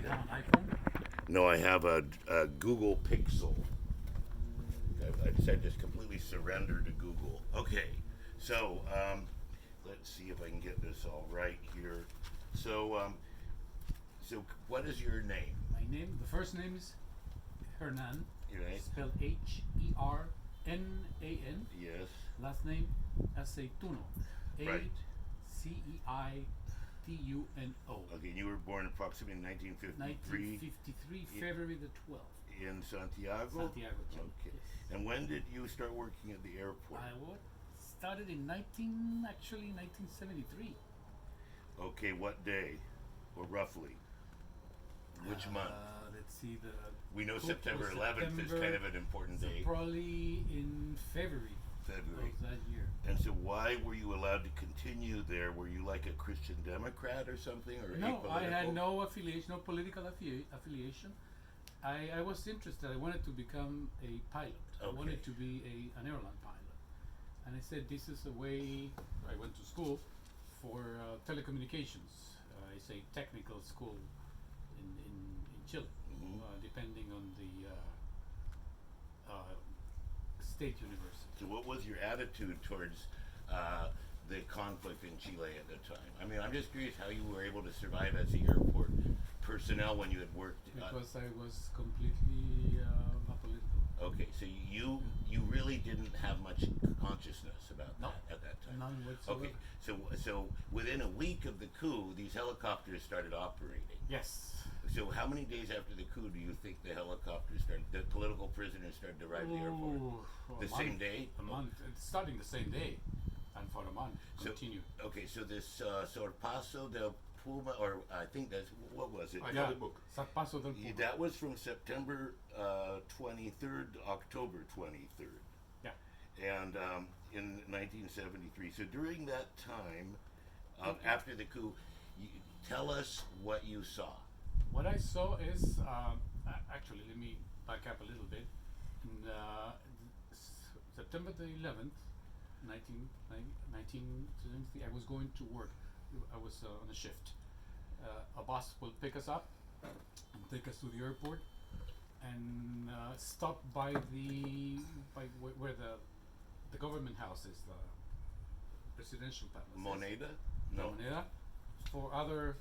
You have an iPhone? No, I have a Google Pixel. I decided to just completely surrender to Google. Okay, so let's see if I can get this all right here. So what is your name? My name, the first name is Hernan, Right? spelled Hernan. Yes. Last name Aceituno. Right. Aceituno. Okay, you were born approximately in 1953 1953, February the 12th. in Santiago? Santiago, Chile. Okay. Yes. And when did you start working at the airport? Started in 1973. Okay, what day? Or roughly? Which month? Let's see, We know Coup September was 11th is kind of an important so day. probably in February February. of that year. And so why were you allowed to continue there? Were you like a Christian Democrat or something? Or No, apolitical? I had no affiliation, no political affiliation. I was interested. I wanted to become a pilot. I Okay. wanted to be an airline pilot. And I said, this is a way. I went to school for telecommunications. It's a technical school in Chile, Mhm. depending on the state university. So what was your attitude towards the conflict in Chile at the time? I mean, I'm just curious how you were able to survive as the airport personnel when you had worked. Because I was completely apolitical. Okay, so you really didn't have much consciousness about No. that at that time. None whatsoever. Okay, so within a week of the coup, these helicopters started operating. Yes. So how many days after the coup do you think the helicopters started? The political prisoners started to arrive at the airport. The same day? A month. It's starting the same day, and for a month So- continue. Okay, so this Sorpaso del Puma, or I think that's what was it? I have the book. Zarpazo del Puma. That was from September 23rd to October 23rd. Yeah. And in 1973. So during that time, after the coup, tell us what you saw. What I saw is actually, let me back up a little bit. In September the 11th, 1973, I was going to work. I was on a shift. A bus will pick us up and take us to the airport, and stop by where the government house is, the presidential palace. Moneda? La No. Moneda, for other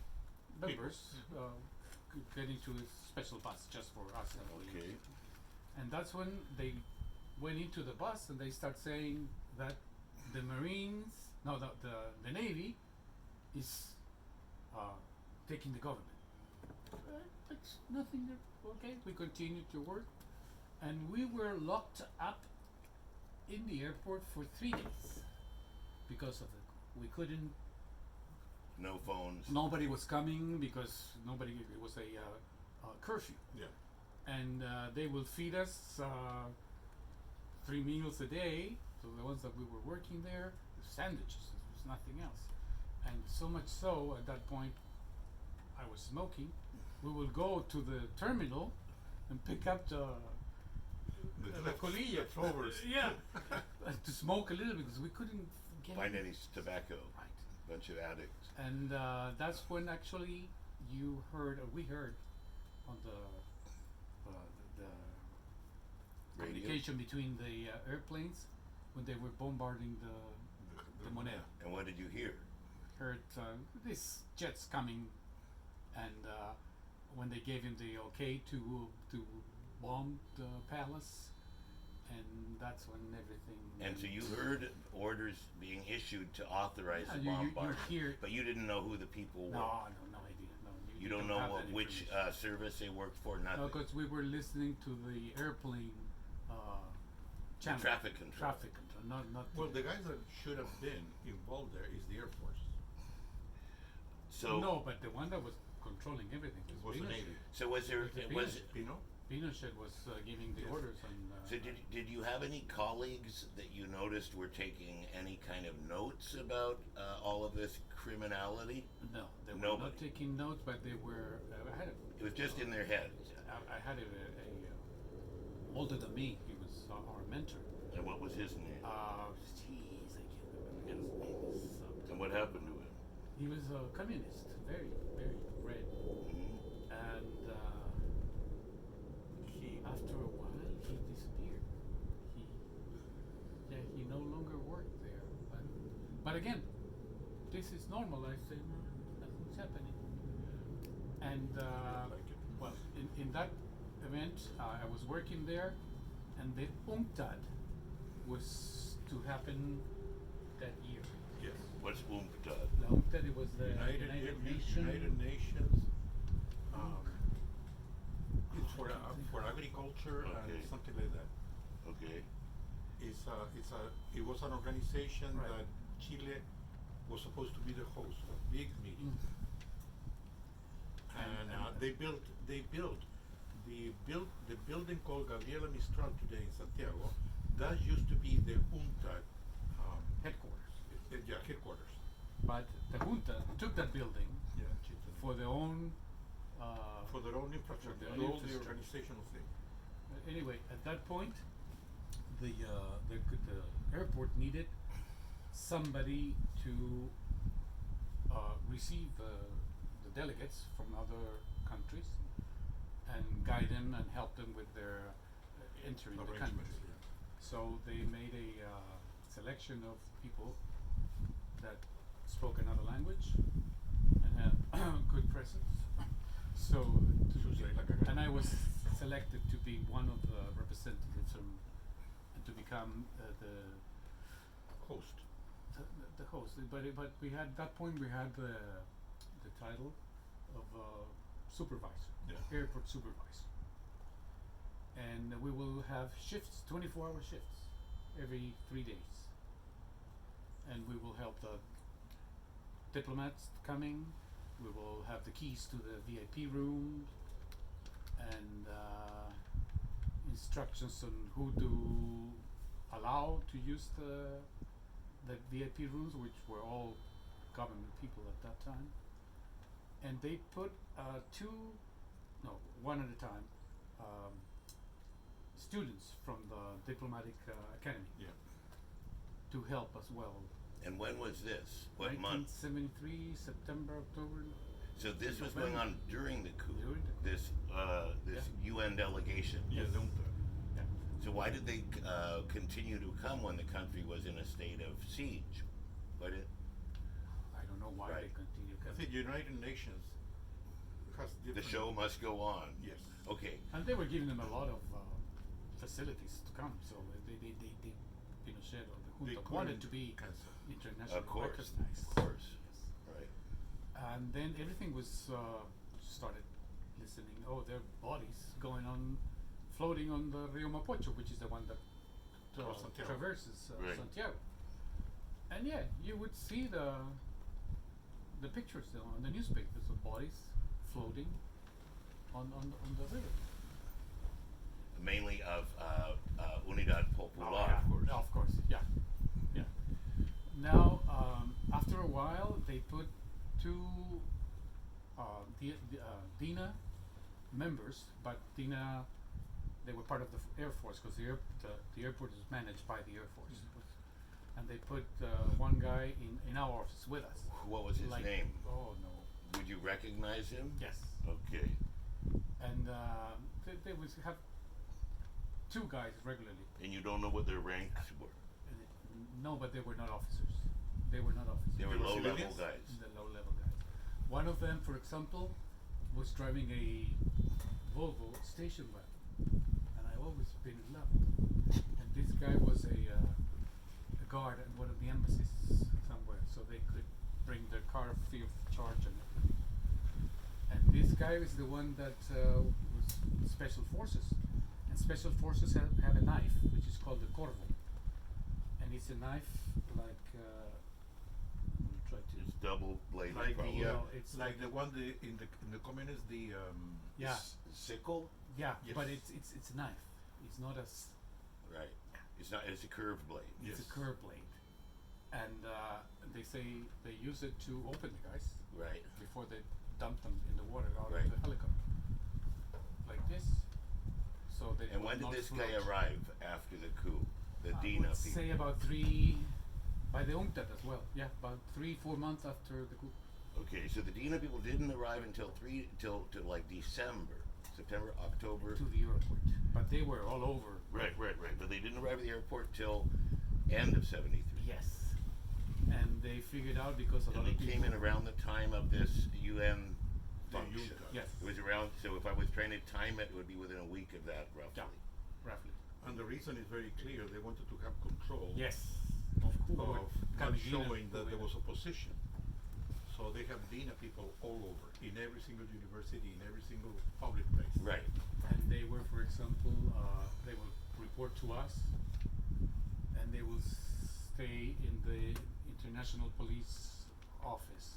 members getting to a special bus just for us. Okay. And that's when they went into the bus and they start saying that the Marines, no, the Navy is taking the government. That's nothing. Okay, we continued to work, and we were locked up in the airport for 3 days because of we couldn't. No phones. Nobody was coming because it was a curfew. Yeah. And they will feed us 3 meals a day. So the ones that we were working there, sandwiches. There was nothing else. And so much so, at that point, I was smoking. We will go to the terminal and pick up the colilla. Throwers. Yeah, to smoke a little because we couldn't get Find any tobacco. Right. Bunch of addicts. And that's when actually we heard on the Radio? communication between the airplanes when they were bombarding the Moneda. And what did you hear? Heard these jets coming, and when they gave him the okay to bomb the palace, and that's when everything. And so you heard orders being issued to authorize the you bombardment, hear. but you didn't know who the people were. No, no idea. No, You don't know have that which information. service they worked for. Nothing. No, because we were listening to the airplane channel. Traffic control. Traffic control, not. Well, the guys that should have been involved there is the Air Force. So No, but the one that was controlling everything Was the Pinochet. Navy. So was there? Was Pino? Pinochet was giving the Yes. orders, and so did you have any colleagues that you noticed were taking any kind of notes about all of this criminality? no, they were Nobody. not taking notes, but they were. I had It was just in their heads. I had a older than me. He was our mentor. And what was his name? Jeez, I can't remember his name. And what happened to him? He was a communist, very, very red, Mhm. and But again, this is normal. I say, no, nothing's happening. And Like it. well, in that event, I was working there, and the UNCTAD was to happen that year. Yes. What's UNCTAD? The UNCTAD, it was the United Nations. United Nations. It's for agriculture Okay. and something like that. Okay. It was an organization Right. that Chile was supposed to be the host of big meetings. And they built the building called Gabriela Mistral today in Santiago. That used to be the UNCTAD Headquarters. headquarters. But the junta took that building Yeah, Chile. for their own. For their own infrastructure, For their own all the infrastructure. organizational thing. Anyway, at that point, the airport needed somebody to receive the delegates from other countries and guide them and help them with their entering the country. Arrangements, yeah. So they made a selection of people that spoke another language and had good presence. So, and I was selected to be one of the representatives and to become the Host. host. But we had at that point we had the title of supervisor, Yeah. airport supervisor, and we will have shifts, 24-hour shifts, every 3 days, and we will help the diplomats coming. We will have the keys to the VIP room and instructions on who to allow to use the VIP rooms, which were all government people at that time. And they put one at a time, students from the diplomatic academy Yeah. to help as well. And when was this? What month? 1973, September, October. So this was going on during the coup. During the coup. This UN delegation. Yeah, the UNCTAD. Yeah. So why did they continue to come when the country was in a state of siege? Why did? I don't know why Right. they continue. I think United Nations has The different. show must go on. Yes. Okay. And they were giving them a lot of facilities to come, so they Pinochet or the They junta wanted couldn't to be cancel. internationally Of course. recognized. Of course. Yes. Right. And then everything was started listening. Oh, there are bodies going on, floating on the Rio Mapocho, which is the one that Santiago. traverses Right. Santiago. And yeah, you would see the pictures on the newspapers of bodies floating on the river. Mainly of Unidad Popular, yeah, of course. Of course, yeah. Now, after a while, they put two DINA members, but DINA, they were part of the Air Force because the airport is managed by the Air Force. And they put one guy in our office with us. What was his name? Oh no. Would you recognize him? Yes. Okay. And they would have two guys regularly. And you don't know what their ranks were? No, but they were not officers. They were not officers. They were were low-level civilians? guys. The low-level guys. One of them, for example, was driving a Volvo station wagon, and I always been in love. And this guy was a guard at one of the embassies somewhere, so they could bring their car free of charge and everything. And this guy is the one that was special forces, and special forces have a knife which is called the corvo, and it's a knife like. Try to. It's double-bladed, Like probably. the Well, it's like the one in the communist Yeah. Sickle? Yeah, Yes. but it's a knife. It's not Right. It's not. It's a curved blade. Yes. it's a curved blade, and they say they use it to open the guys Right. before they dump them in the water out Right. of the helicopter, like this. So they And will when did not this guy float. arrive after the coup? The I DINA would people. say about 3 by the UNCTAD as well. Yeah, about 3-4 months after the coup. Okay, so the DINA people didn't arrive until till like December, September, October. To the airport, but they were all over. Right. But they didn't arrive at the airport till end of '73. Yes. and they figured out because a And lot they of people came in around the time of this UN function. junta. Yes. It was around, so if I was trying to time it, it would be within a week of that, roughly. Yeah, roughly. And the reason is very clear. They wanted to have control Yes, of course. of not showing that there was opposition. So they have DINA people all over, in every single university, in every single public place. Right. And they were, for example, they will report to us, and they will stay in the international police office.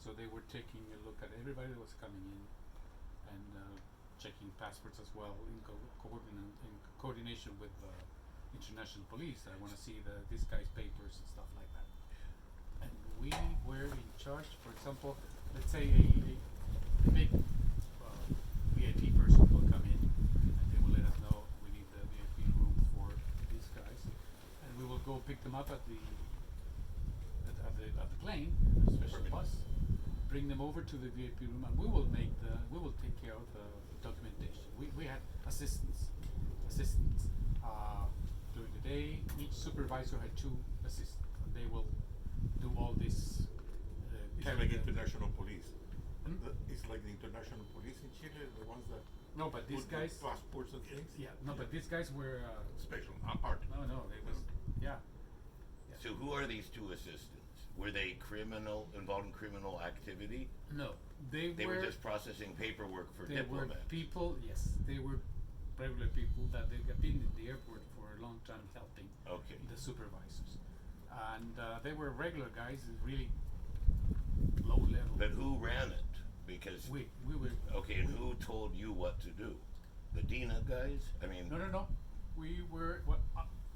So they were taking a look at everybody that was coming in, and checking passports as well in coordination with the international police. I want to see this guy's papers and stuff like that. And we were in charge. For example, let's say a big VIP person will come in, and they will let us know we need the VIP room for these guys, and we will go pick them up at the plane, a special bus, bring them over to the VIP room, and we will take care of the documentation. We had assistants during the day. Each supervisor had 2 assistants, and they will do all this. It's carry like the- international police. Hmm? It's like the international police in Chile, the ones that No, but these put guys. passports and things. Yeah, no, but these guys were. Special, apart. No, they was. Yeah. So who are these 2 assistants? Were they involved in criminal activity? No, they They were just processing paperwork for They were diplomats. people. Yes, they were regular people that they have been in the airport for a long time helping Okay. the supervisors, and they were regular guys, really low level. But who ran it? Because we were. okay, and who told you what to do? The DINA guys? I mean, No. We were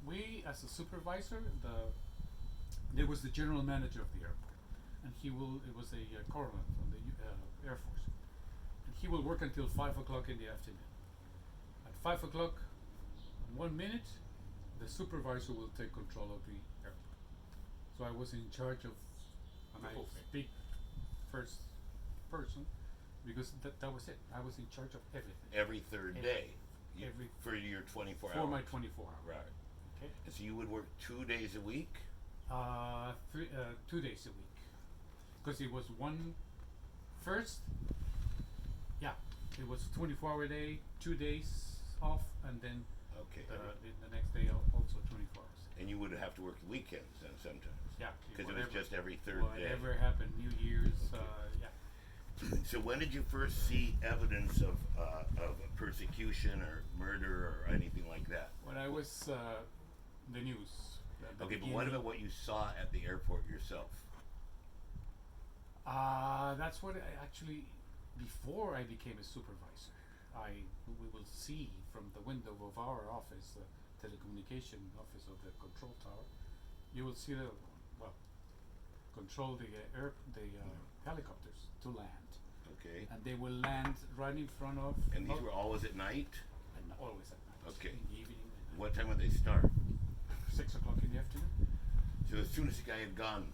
we as a supervisor. There was the general manager of the airport, and it was a colonel from the Air Force, and he will work until 5 o'clock in the afternoon. At 5 o'clock, 1 minute, the supervisor will take control of the airport. So I was in charge of, and The I whole thing. speak first person, because that was it. I was in charge of everything. every third Every- day every- for your 24 For hours. my 24 hours. Right. Okay. And so you would work 2 days a week? 2 days a week, because it was first, yeah, it was 24-hour day, 2 days off, and then Okay. the next day also 24 hours. And you would have to work weekends then sometimes? Yeah, Because it was whatever- just every third day. Whatever happened, New Year's, yeah. So when did you first see evidence of persecution or murder or anything like that? When I was the news. the Okay, but what beginning- about what you saw at the airport yourself? That's what actually, before I became a supervisor, we will see from the window of our office, the telecommunication office of the control tower, you will see control the helicopters to land, Okay. and they will land right in front of. And these were always at night? and always at night. Okay. In the evening. What time would they start? 6 o'clock in the afternoon. So as soon as the guy had gone,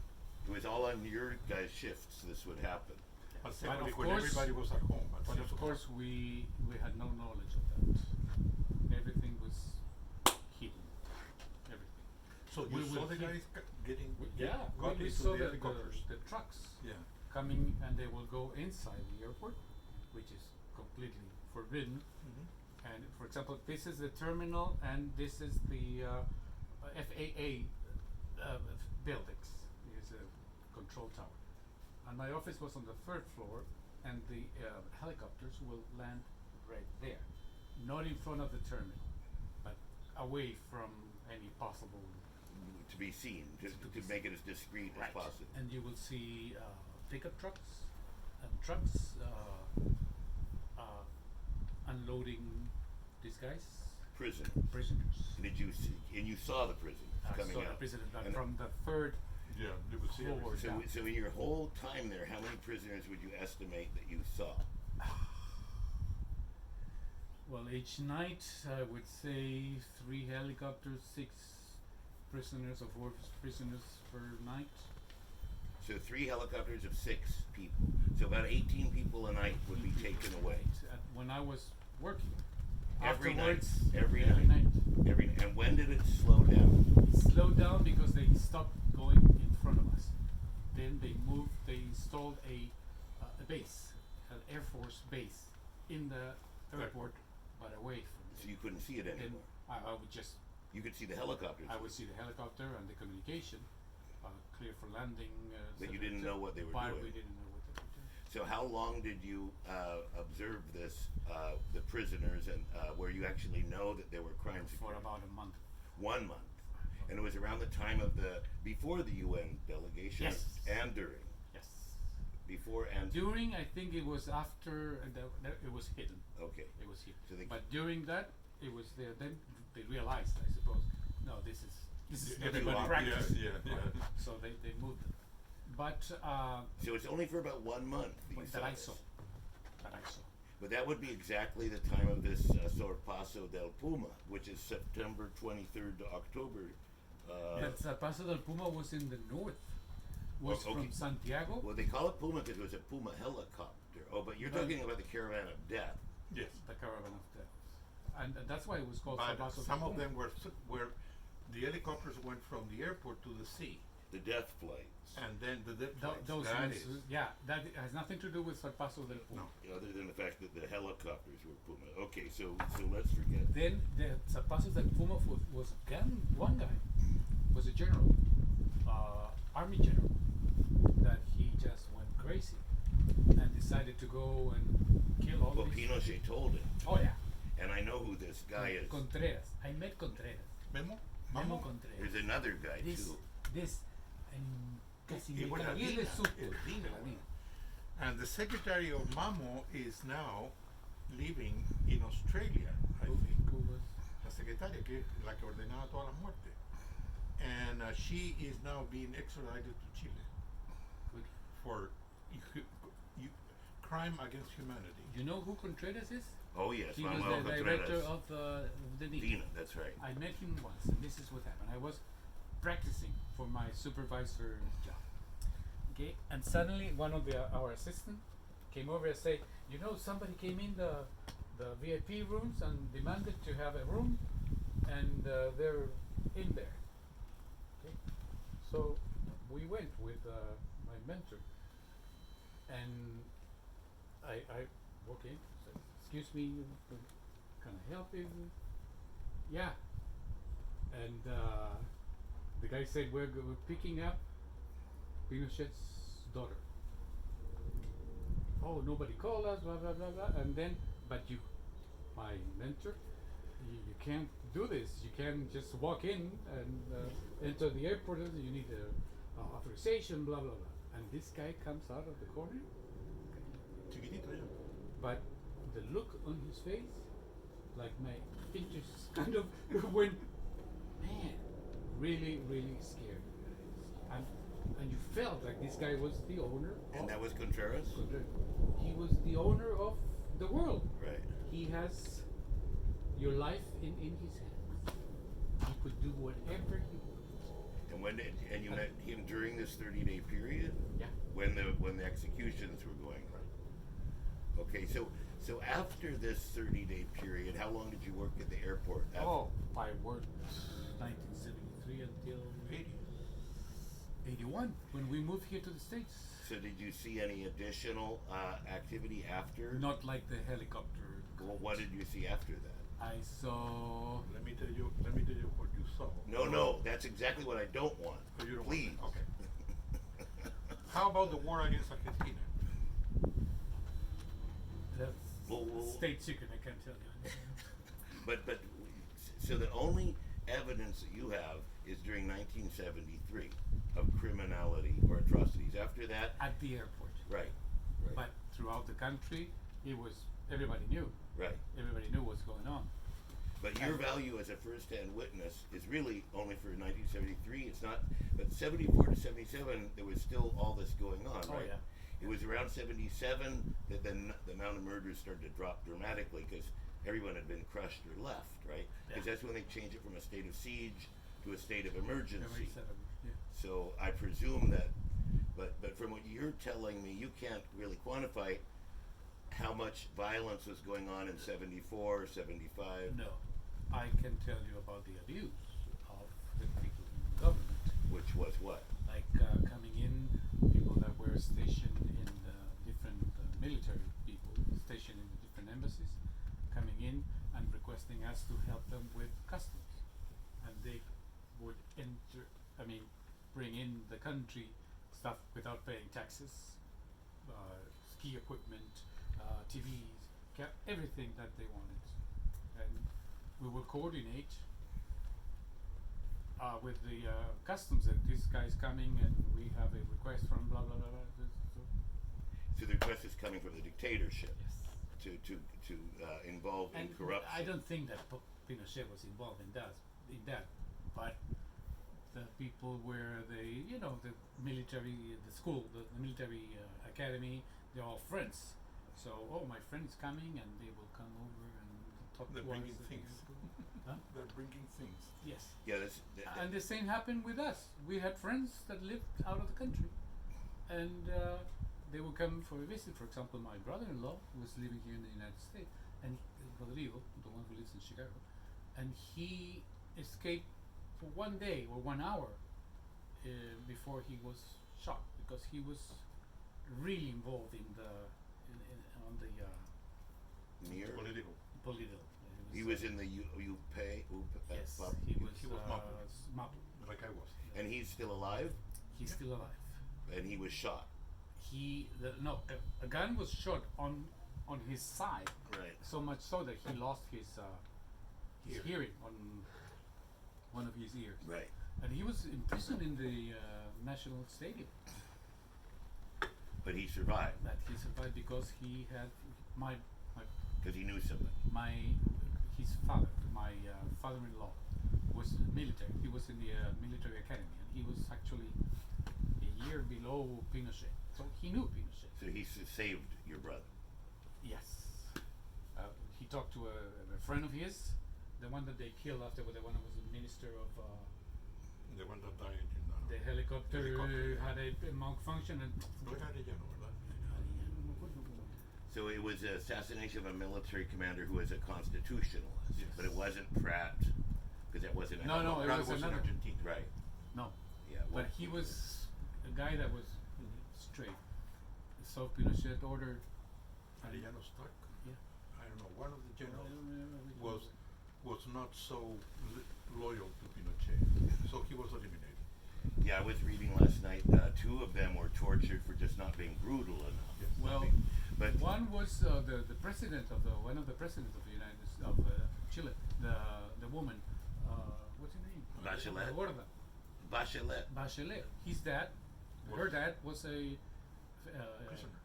it was all on your guys' shifts this would happen. But But simply of when course- everybody was at home. at But 6 of o'clock. course, we had no knowledge of that. Everything was hidden. Everything. So we you saw will the keep- guys getting Yeah, got we into saw the the helicopters. trucks Yeah. coming, and they will go inside the airport, which is completely forbidden. Mm-hmm. And for example, this is the terminal, and this is the FAA buildings. Is a control tower. And my office was on the 3rd floor, and the helicopters will land right there, not in front of the terminal, but away from any possible. To be seen, to make it as discreet as possible. And you will see pickup trucks and trucks unloading these guys, Prisoners. prisoners. Did you see, and you saw the prisoners coming So out? the prisoners And from the 3rd Yeah, you would see floor everything. down. so in your whole time there, how many prisoners would you estimate that you saw? Well, each night I would say 3 helicopters, 6 prisoners or 4 prisoners per night. So 3 helicopters of 6 people. So about 18 people a night would be taken away. When I was working. Every night. Afterwards, Every night. And when did it slow down? Slowed down because they stopped going in front of us. Then they installed a base, an Air Force base in the airport, but away from So you couldn't see it Then anymore. I would just, You could see the helicopters. I would see the helicopter and the communication, clear for landing. But you etc., didn't know what they were but doing. we didn't know what they were doing. So how long did you observe this, the prisoners, and where you actually know that there were crimes For occurring? about a month. 1 month. And it was around the time of before the UN delegation Yes. and during. Yes. Before and During, I think it was after, it was hidden. Okay. It was hidden. So they- But during that, it was there. Then they realized, I suppose, no, this is Yeah, everybody yeah, practice. yeah, yeah. So they moved it. But So it's only for about 1 month that you that I this. saw. That I saw. But that would be exactly the time of this Sorpaso del Puma, which is September 23rd to October. That Paso del Puma was in the north. Was okay. from Santiago. Well, they call it Puma because it was a Puma helicopter. Oh, but you're talking about the Caravan of Death. Yes. The caravan of death. And that's why it was called But Paso del some of Puma. them were the helicopters went from the airport to the sea, The death flights. and then the dead flights. Those That ones, is- yeah, that has nothing to do with Paso del Puma. No. Other than the fact that the helicopters were Puma. Okay, so let's forget. Then the Paso del Puma was one guy, was a general, army general, that he just went crazy and decided to go and kill all Well, these. Pinochet told him, Oh yeah, and I know who this guy is. Contreras. I met Contreras. Memo. Memo Mamo? Contreras. There's another guy too. Casi Y me bueno, cagué de DINA, susto. el DINA, La DINA. And the secretary of Mamo is now living in Australia, I think. Who was? La secretaria, que es la que ordenaba todas las muertes. And she is now being extradited to Chile Good. for crime against humanity. You know who Contreras is? Oh yes, He was Manuel the director Contreras. of the DINA. Dina, that's right. I met him once, and this is what happened. I was practicing for my supervisor job. Okay, and suddenly one of our assistant came over and said, "You know, somebody came in the VIP rooms and demanded to have a room, and they're in there." Okay, so we went with my mentor, and I walk in. Said, "Excuse me, can I help you?" Yeah. And the guy said, we're picking up Pinochet's daughter. Oh, nobody called us, blah, blah, blah, blah. And then, but you, my mentor, you can't do this. You can't just walk in and enter the airport. You need authorization, blah, blah, blah. And this guy comes out of the corner. Chiquitito ya. But the look on his face, like my interest kind of went, man, really, really scared. And you felt like this guy was the owner. And of that was Contreras? He was the owner of the world. Right. He has your life in his hands. He could do whatever he wants. And you met him during this 30-day period? Yeah. When the executions were going on. Okay, so after this 30-day period, how long did you work at the airport? Oh, I worked 1973 until 81 when we moved here to the States. So did you see any additional activity after? Not like the helicopter. Well, what did you see after that? I saw. Let me tell you what you saw. No, that's exactly what I don't want. Oh, you don't want Please. that? Okay. How about the war against Argentina? That's Well, state secret. I can't tell you. But so the only evidence that you have is during 1973 of criminality or atrocities. After that, At the airport. right. But throughout the country, everybody knew. Right. Everybody knew what's going on. But your value as a first-hand witness is really only for 1973. It's not, but 74 to 77, there was still all this going on, Oh, right? yeah. It was around 77 that then the amount of murders started to drop dramatically because everyone had been crushed or left, right? Because Yeah. that's when they changed it from a state of siege to a state of emergency. Every 7. Yeah. So I presume that, but from what you're telling me, you can't really quantify how much violence was going on in 74, 75. No, I can tell you about the abuse of the people in the government. Which was what? like coming in, people that were stationed in different military people stationed in the different embassies, coming in and requesting us to help them with customs, and they would bring in the country stuff without paying taxes, ski equipment, TVs, everything that they wanted, and we will coordinate with the customs that this guy's coming and we have a request from blah blah blah blah. So the request is coming from the dictatorship Yes. to involve in And corruption. I don't think that Pinochet was involved in that, but the people were the military, the school, the military academy, they're all friends. So, my friend is coming and they will come over and talk They're to us. bringing things. Huh? They're bringing things. Yes. Yeah, And the same happened with us. We had friends that lived out of the country, and they would come for a visit. For example, my brother-in-law was living here in the United States, and Rodrigo, the one who lives in Chicago, and he escaped for 1 day or 1 hour before he was shot, because he was really involved in the on the near. Political. political. He was in the UPA. Yes, Pub- he was Mapu. Mapu. Like I was. and he's still alive, He's still alive. and he was shot. A gun was shot on his side, Right. so much so that he lost his hearing on one of his ears, Right. and he was imprisoned in the national stadium. But he survived That he survived because he had because he knew somebody. his father, my father-in-law, was military. He was in the military academy, and he was actually a year below Pinochet, so he knew Pinochet. So he saved your brother. Yes. He talked to a friend of his, the one that they killed after, the one that was the minister of The one that died in the helicopter, Helicopter. had a malfunction and. No era Arellano, ¿verdad? So it was an assassination of a military commander who was a constitutionalist, Yes. but it wasn't Pratt, because that wasn't. No, no, it Pratt was was in another. Argentina. Right. No, Yeah. but he was a guy that was straight. So Pinochet ordered. Arellano Stark. Yeah. I don't know. One of the generals was not so loyal to Pinochet, so he was eliminated. Yeah, I was reading last night. Two of them were tortured for just not being brutal enough. Yes. Well, but one was the president of one of the presidents of the Chile, the woman, what's her name? Bachelet. Gorda. Bachelet. Bachelet. His dad, her dad was a Prisoner.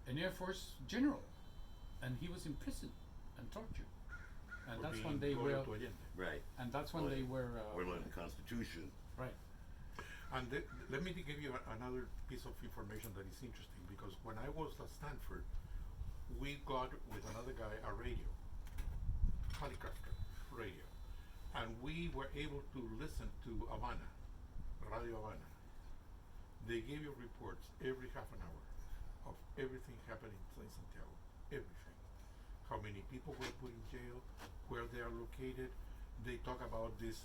an Air Force general, and he was imprisoned and tortured, and For that's being when they loyal were, to Allende. Right. and that's when they were, We're in the Constitution. right. And let me give you another piece of information that is interesting, because when I was at Stanford, we got with another guy a radio, Helicopter radio, and we were able to listen to Havana, Radio Havana. They gave you reports every half an hour of everything happening in Santiago, everything. How many people were put in jail, where they are located. They talk about these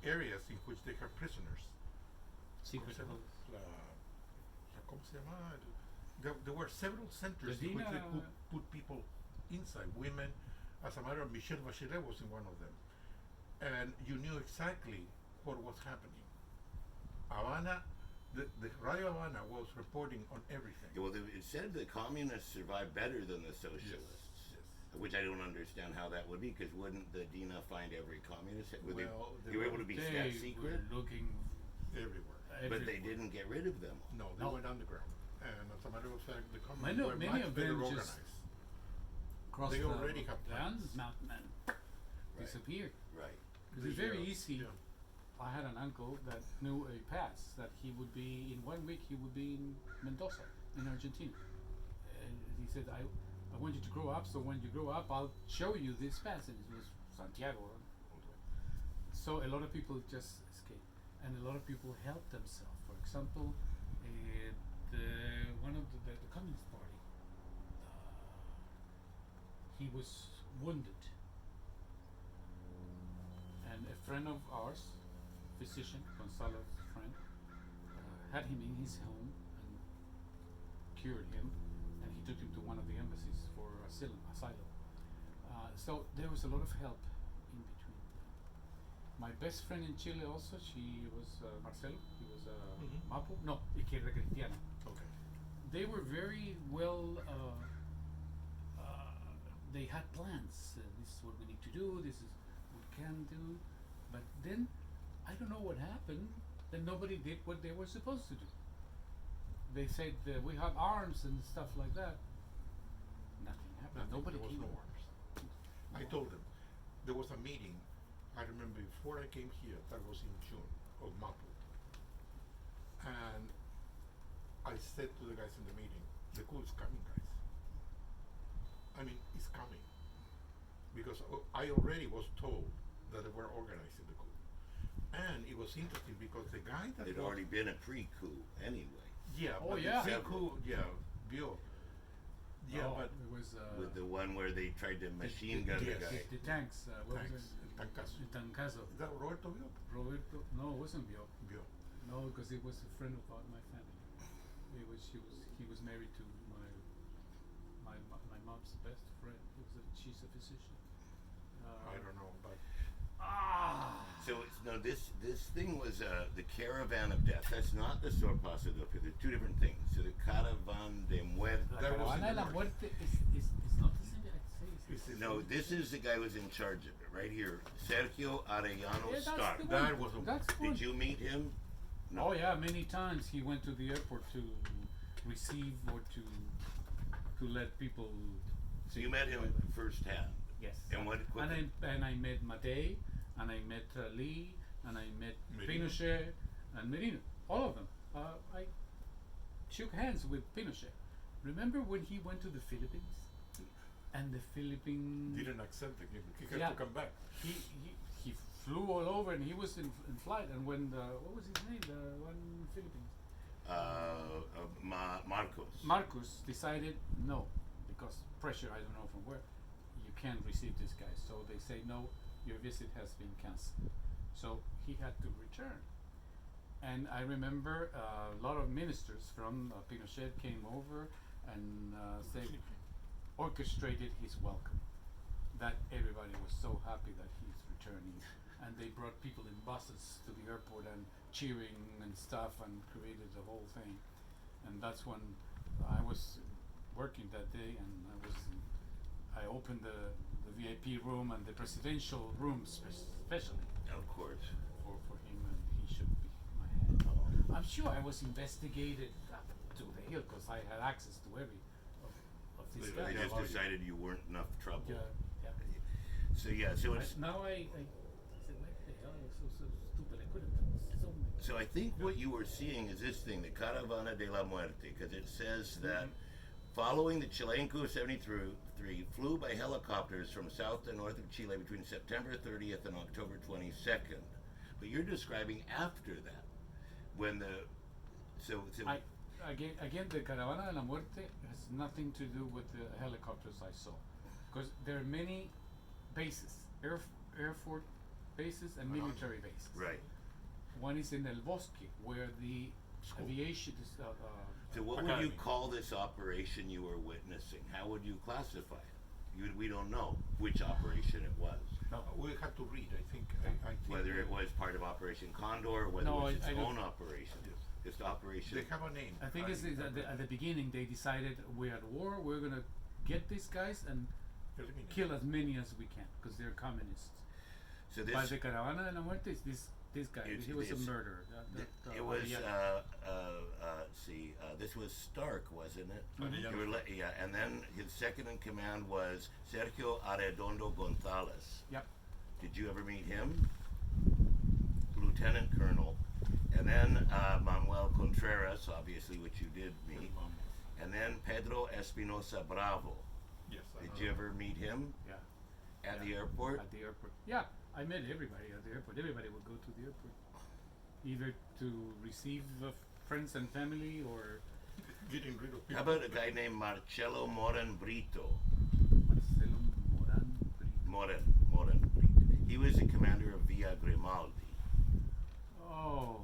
areas in which they have prisoners. Secret ¿Cómo se llama? ¿Cómo se llama? There were several centers The in which they DINA put people inside, women. As a matter of Michelle Bachelet was in one of them. And you knew exactly what was happening. Havana, the Radio Havana was reporting on everything. Yeah, well, it said the communists survived better than the socialists, which I don't understand how that would be, because wouldn't the DINA find every communist? Well, they were able to be They that secret, were looking Everywhere. but they everywhere. didn't get rid of them. No, they No. went underground. And as a matter of fact, the Many communists were of much better them just organized. Crossed They the already have land plans. mountain and disappeared. Right. It's very easy. Yeah. I had an uncle that knew a pass that he would be in 1 week. He would be in Mendoza, in Argentina, and he said, "I want you to grow up. So when you grow up, I'll show you this pass." And it was Santiago. So a lot of people just escape, and a lot of people help themselves. For example, one of the Communist Party, he was wounded, and a friend of ours physician, Gonzalo's friend, had him in his home and cured him, and he took him to one of the embassies for asylum. So there was a lot of help in between. My best friend in Chile also, she was Marcelo. He was Mapo. No, Izquierda Cristiana. Okay. They were very well. They had plans. This is what we need to do. This is what we can do. But then, I don't know what happened. Then nobody did what they were supposed to do. They said we have arms and stuff like that. Nothing happened. Nobody There was came. no arms. I told them there was a meeting. I remember before I came here. That was in June of Mapu. And I said to the guys in the meeting, "The coup is coming, guys. I mean, it's coming." Because I already was told that they were organizing the coup. And it was interesting because the guy that There'd was, already been a pre-coup anyway. yeah, Oh, but yeah. the coup, yeah, Bio. Yeah, Oh, but it was With the one where they tried to machine gun the yes. guy. the tanks. What thanks, was it? Tancaso. Tancazo. Is that Roberto Bio? Roberto. No, it wasn't Bio. Bio. No, because it was a friend of my family. He was married to my mom's best friend. She's a physician. I don't know, but So it's, no, this thing was the caravan of death. That's not the sorpaso de They're two different things. So the caravan de muerte. La That was in caravana de the la north. muerte is not the same. This is- No, this is the guy who was in charge of it right here, Sergio Arellano Yeah, that's Stark. the one. That was a- That's the one. Did you meet him? No. Oh yeah, many times he went to the airport to receive or to let people. So you met him firsthand. Yes. And what? And I met Matei, and I met Lee, and I met Merino. Pinochet, and Merino. All of them. I shook hands with Pinochet. Remember when he went to the Philippines? And the Philippines didn't accept it. He had Yeah. to come back. he flew all over, and he was in flight. And when what was his name? The one in Philippines. Marcos. Marcos decided no, because pressure, I don't know from where, you can't receive this guy. So they say no, your visit has been cancelled. So he had to return. And I remember a lot of ministers from Pinochet came over and orchestrated his welcome. That everybody was so happy that he's returning. And they brought people in buses to the airport and cheering and stuff and created the whole thing. And that's when I was working that day, and I opened the VIP room and the presidential room especially Of course. for him, and he shook my hand. I'm sure I was investigated up to the hill because I had access to every of these They guys. just decided you weren't enough trouble. Yeah, yeah. So yeah, so it's Now I said, what the hell? I was so stupid. I could have done so much. so I think what you were seeing is this thing, the Caravana de la Muerte, because it says that following the Chilean coup of '73, flew by helicopters from south to north of Chile between September 30th and October 22nd. But you're describing after that, when the so Again, the Caravana de la Muerte has nothing to do with the helicopters I saw, because there are many bases, air force bases and military bases. right. One is in El Bosque, where the aviation is. So what would you Academy. call this operation you were witnessing? How would you classify it? We don't know which operation it was. No, We had to read. I think. I think Whether it was part of Operation Condor or whether No, it was I its don't- own operation. Yes. It's Operation. They have a name. I think it's at the beginning they decided we're at war. We're gonna get these guys and Eliminate. kill as many as we can because they're communists. So But this the Caravana de la Muerte is this guy. It's- He was a it's- murderer. it was Arellano. this was Stark, wasn't it? Mhm. You were yeah, and then his second in command was Sergio Arredondo Gonzalez. Yep. Did you ever meet him? Lieutenant Colonel. And then Manuel Contreras, obviously, which you did meet. And then Pedro Espinosa Bravo. Yes. I Did know you that. ever meet him Yeah. at the Yeah. airport? At the airport. Yeah, I met everybody at the airport. Everybody would go to the airport, either to receive friends and family or Getting rid of people. How about a guy named Marcelo Moran Brito? Marcelo Moran. Moran Brito. He was the commander of Villa Grimaldi. Oh,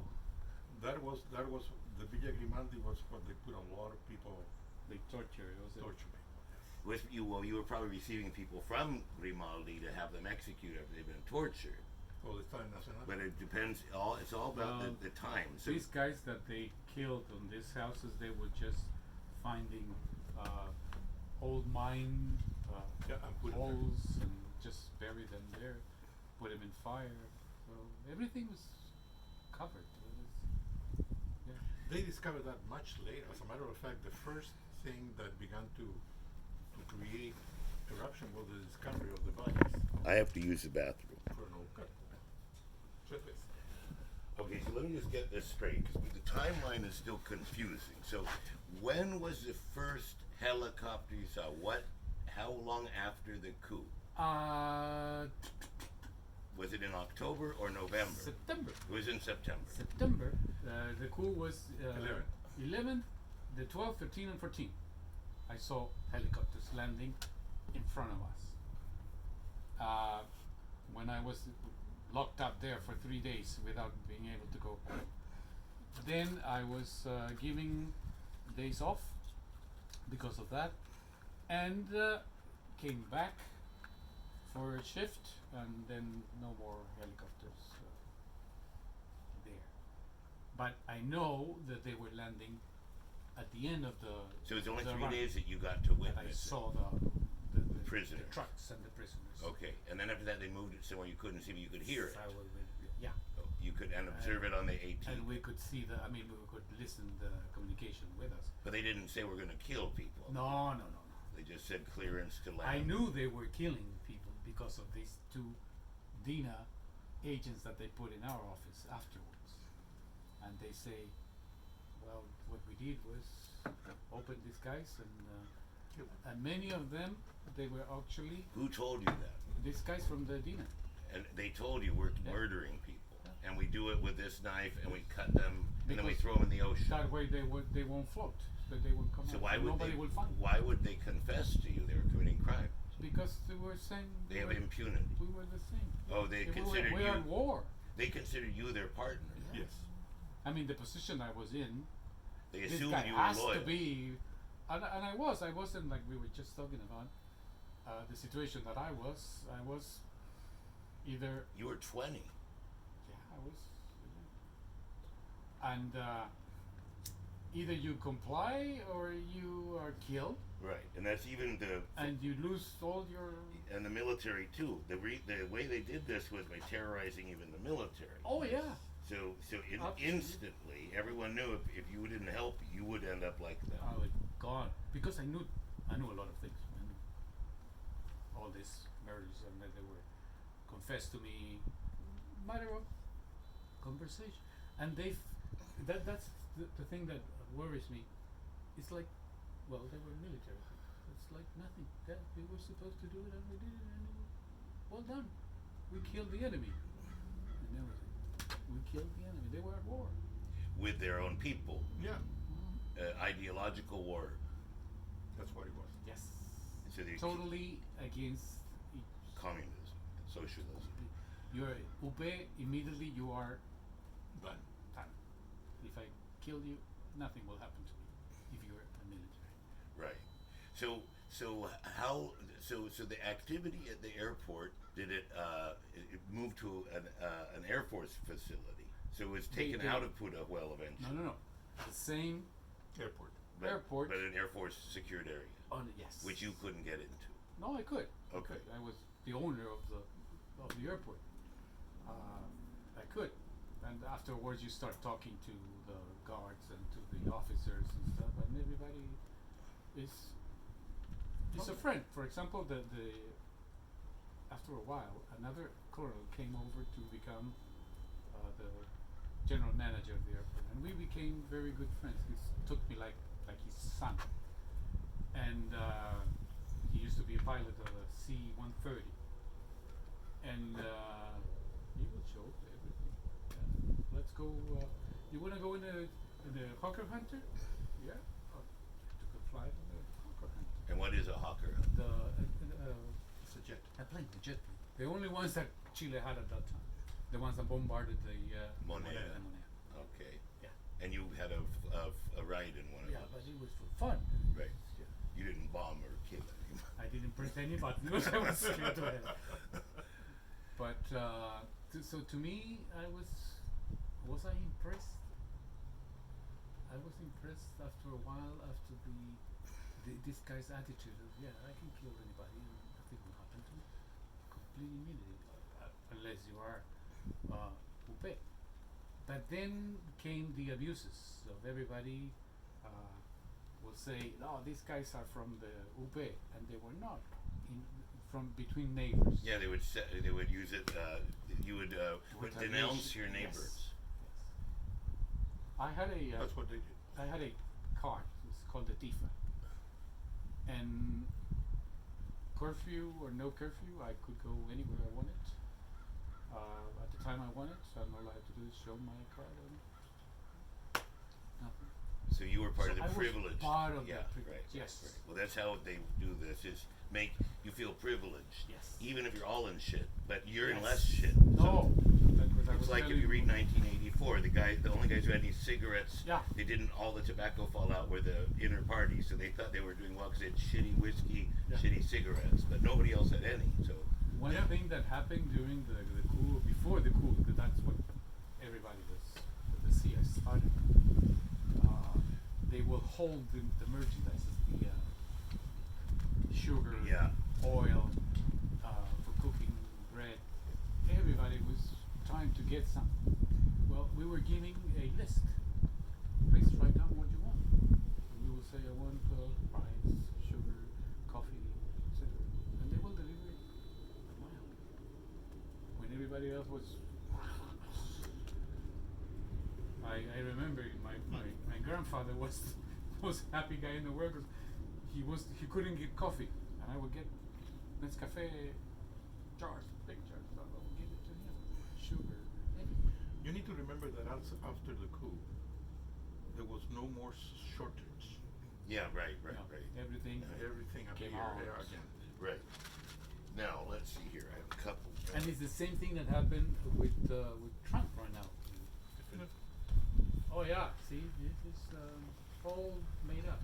That was the Villa Grimaldi was what they put a lot of people they torture. Was it? torture people. With you, well, you were probably receiving people from Grimaldi to have them executed after they've been tortured. All the time nacional. But it depends. It's all about Well, the time. So These guys that they killed on these houses, they were just finding old mine Yeah, and put 'em there. holes and just bury them there, put them in fire. So everything was covered. It was, yeah. They discovered that much later. As a matter of fact, the first thing that began to create eruption was the discovery of the bodies. I have to use the bathroom. For no cut. Okay, so let me just get this straight because the timeline is still confusing. So, when was the first helicopter you saw? How long after the coup? Was it in October or November? September. It was in September. September. The coup was 11. 11th, the 12th, 13th, and 14th. I saw helicopters landing in front of us. When I was locked up there for 3 days without being able to go. Then I was giving days off because of that, and came back for a shift, and then no more helicopters there. But I know that they were landing at the end of the. So it was only the 3 run days that you got to that witness. I it. saw the Prisoners. the trucks and the prisoners. Okay, and then after that they moved it somewhere you couldn't see, but you could hear it. Yeah. You could and observe it on the 18th. And we could see we could listen the communication with us. But they didn't say we're going to kill people. No. They just said clearance to land. I knew they were killing people because of these two DINA agents that they put in our office afterwards. And they say, well, what we did was open these guys and many of them, they were actually Who told you that? these guys from the DINA. And they told you we're Yeah. murdering people, Yeah. and we do it with this knife, and we cut them, and then we Because throw them in the ocean. That way they won't float. That they won't come So out. why would Nobody they? will find them. Why would they confess to you they were committing crime? Because they were saying They have impunity. we were the same. Oh, they considered we were at you. war. They considered you their partner. Yes. I mean, the position I was in, They this assumed guy you has were loyal. to be, and I wasn't like we were just talking about. The situation that I was either, You were 20. yeah, I was, and either you comply or you are killed, Right, and that's even the and you lose all your. and the military too. The way they did this was by terrorizing even the military. Oh yeah, So Absolutely. instantly, everyone knew if you didn't help, you would end up like them. I was gone because I knew a lot of things. I knew all these murders, and that they were confessed to me, matter of conversation, and that's the thing that worries me. It's like, well, they were military. It's like nothing. That we were supposed to do it, and we did it, and well done. We killed the enemy, and that was it. We killed the enemy. They were at war. With their own people, Yeah. ideological war. That's what it was. Yes. So they Totally against communism, socialism. you're UP, immediately you are Done. done. If I kill you, nothing will happen to me if you're a military. Right. So the activity at the airport did it moved to an Air Force facility. So it was taken They- out of Pudahuel eventually. No. The same Airport. airport. But an Air Force secured area, Yes. which you couldn't get into. No, I could. Okay. I was the owner of the airport. I could. And afterwards you start talking to the guards and to the officers and stuff, and everybody is a friend. For example, the after a while, another colonel came over to become the general manager of the airport, and we became very good friends. He took me like his son, and he used to be a pilot of a C-130, and he would show everything. Let's go. You wanna go in the Hawker Hunter? Yeah. Oh, you could fly on the Hawker Hunter. And what is a hawker? The It's a jet. a plane, the jet plane. The only ones that Chile had at that time. the ones that bombarded the Moneda. the Moneda. Okay. Yeah. And you had a ride in one of Yeah, those. but it was for fun. Right. Yeah. You didn't bomb or kill anyone. I didn't press any buttons because I was scared to hell. But so to me, was I impressed? I was impressed after a while after this guy's attitude of I can kill anybody and nothing will happen to me. Completely immediately, unless you are UP. But then came the abuses of everybody. Will say, no, these guys are from the UP, and they were not. From between neighbors. Yeah, they would use it. You would denounce your neighbors. Yes. I had a. That's what they did. I had a card. It's called the Tifa. And curfew or no curfew, I could go anywhere I wanted. At the time I wanted, so all I had to do is show my card and nothing. So you were part of the I was privilege. part of yeah, that privilege, right, yes. Right. Well, that's how they do this: is make you feel privileged, Yes. even if you're all in shit. But you're in Yes. less shit. No. It's like if you read 1984, the only guys who had any cigarettes, Yeah. they didn't. All the tobacco fallout were the inner party, so they thought they were doing well because they had shitty whiskey, Yeah. shitty cigarettes, but nobody else had any. So One Yeah. thing that happened during the coup, before the coup, because that's what everybody was, the CS started, they will hold the merchandise, the sugar, Yeah. oil, for cooking, bread. Everybody was trying to get some. Well, we were giving a list. Please write down what you want. And we will say, I want rice, sugar, coffee, etc. And they will deliver it a mile. When everybody else was. I remember my grandfather was most happy guy in the world because he couldn't get coffee, and I would get Nescafe jars, big jars. I would give it to him, sugar, everything. You need to remember that after the coup, there was no more shortage. yeah, right. Everything Everything came appeared out. again. Right. Now let's see here. I have a couple. And it's the same thing that happened with Trump right now. Oh yeah, see, this is all made up.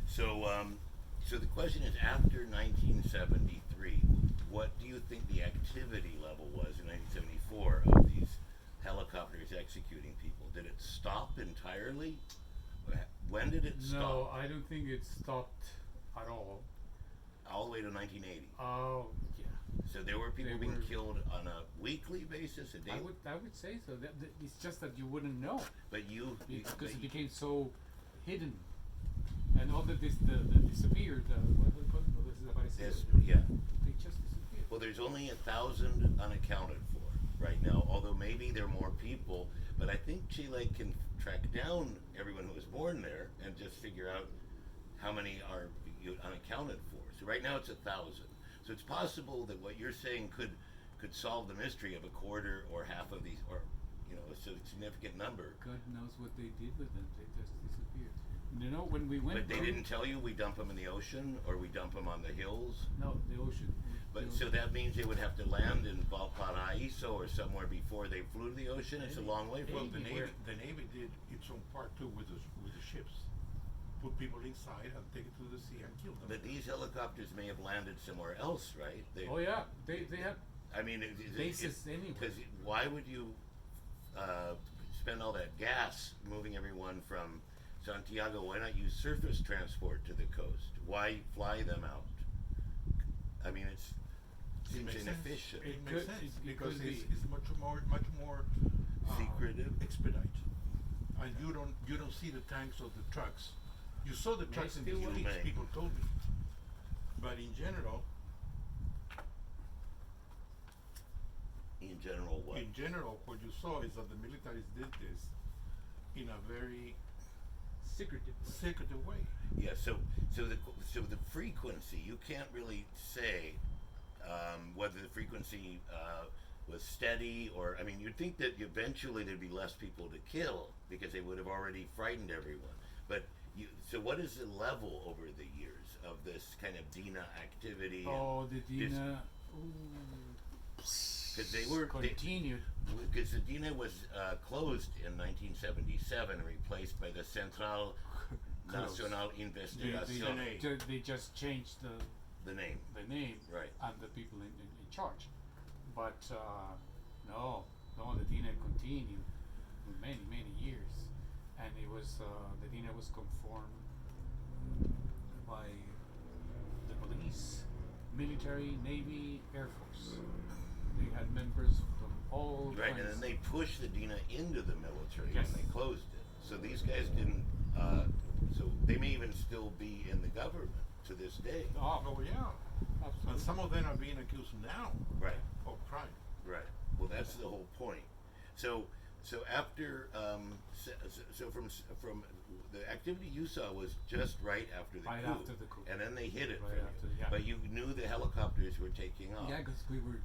So the question is, after 1973, what do you think the activity level was in 1974 of these helicopters executing people? Did it stop entirely? When did it stop? No, I don't think it stopped at all. All the way to 1980. Oh yeah, So there were people They being were- killed on a weekly basis, a day. I would say so. It's just that you wouldn't know But you, because it but became so hidden, and all the disappeared. What do you call it? No, Yes, desaparecidos. yeah. They just disappeared. Well, there's only 1,000 unaccounted for right now. Although maybe there are more people, but I think Chile can track down everyone who was born there and just figure out how many are unaccounted for. So right now it's 1,000. So it's possible that what you're saying could solve the mystery of a quarter or half of these, or a significant number. God knows what they did with them. They just disappeared. You know, when we went. But they didn't tell you we dump them in the ocean or we dump them on the hills. No, the ocean. But The so ocean. that means they would have to land in Valparaiso or somewhere before they flew to the ocean. It's a long way Well, from. the Navy did its own part too with the ships. Put people inside and take it to the sea and kill them. But these helicopters may have landed somewhere else, right? Oh yeah, they have. I mean, Bases anywhere. Because why would you spend all that gas moving everyone from Santiago? Why not use surface transport to the coast? Why fly them out? I mean, it seems makes sense. inefficient. It Could- makes sense it because could be. it's much more Secretive. expedite, and you don't see the tanks or the trucks. You saw the trucks in the still streets. may. People told me, but in general, what? in general, what you saw is that the militaries did this in a very Secretive. secretive way. Yeah. So the frequency, you can't really say whether the frequency was steady or. I mean, you'd think that eventually there'd be less people to kill because they would have already frightened everyone. But so what is the level over the years of this kind of DINA activity? Oh, the this- DINA. Ooh. because they were continued. Because the DINA was closed in 1977 and replaced by the Central Nacional Investigación. They just changed The name. Right. And the people in charge. But no, the DINA continued for many years, and it was the DINA was conformed by the police, military, Navy, Air Force. They had members from all Right, kinds. and then they pushed the DINA into the military Yes. and they closed it. So these guys didn't. So they may even still be in the government to this day. Oh yeah. Absolutely. And some of them are being accused now Right. of crime. Right. Well, that's the whole point. So after from the activity you saw was just right after the Right coup, after the coup. and then they hit it Right for you. after, yeah. But you knew the helicopters were taking off. Yeah, because we would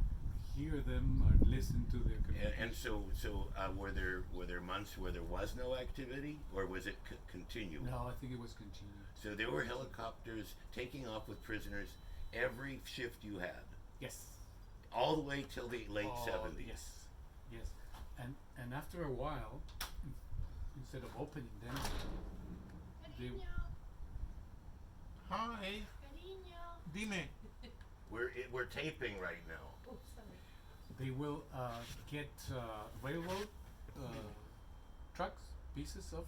hear them or listen to their And so were there months where there was no activity, or was it continuing? No, I think it was continued. So there were helicopters taking off with prisoners every shift you had, Yes. all the way till the late Oh, 70s. Yes. And after a while, instead of opening them, they Hi. Dime. We're taping right now. they will get railroad trucks, pieces of,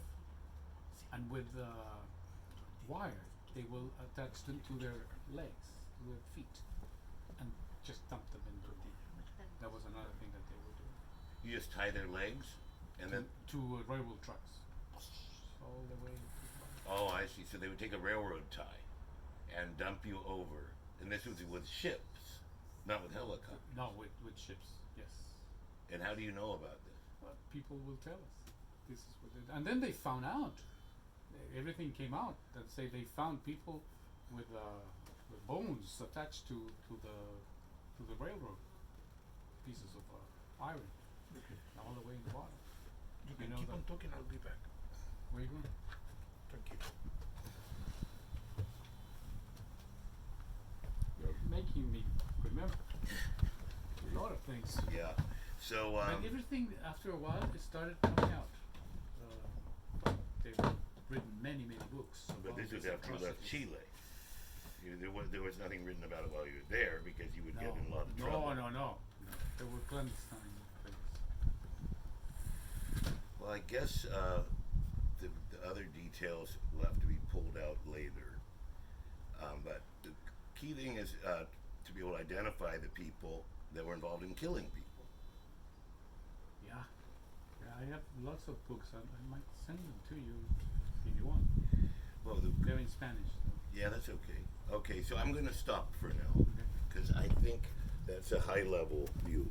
and with wire, they will attach them to their legs, to their feet, and just dump them into the. That was another thing that they would do. You just tie their legs, and then to railroad trucks, all the way. oh, I see. So they would take a railroad tie and dump you over, and this was with ships, not with helicopters. No, with ships. Yes. And how do you know about this? But people will tell us this is what they. And then they found out. Everything came out that say they found people with bones attached to the railroad, pieces of iron, Okay. all the way in the bottom. You can know keep that- on talking. I'll be back. Where you going? Thank you. You're making me remember a lot of things. Yeah. So But everything after a while it started coming out. They've written many books. but about this was these after you left atrocities. Chile. There was nothing written about it while you were there because you would get in a lot of No, trouble. no. There were clandestine things. Well, I guess the other details will have to be pulled out later. But the key thing is to be able to identify the people that were involved in killing people. Yeah, I have lots of books. I might send them to you if you want. Well, They're in Spanish. So. yeah, that's okay. Okay, so I'm going to stop for now Okay. because I think that's a high level view.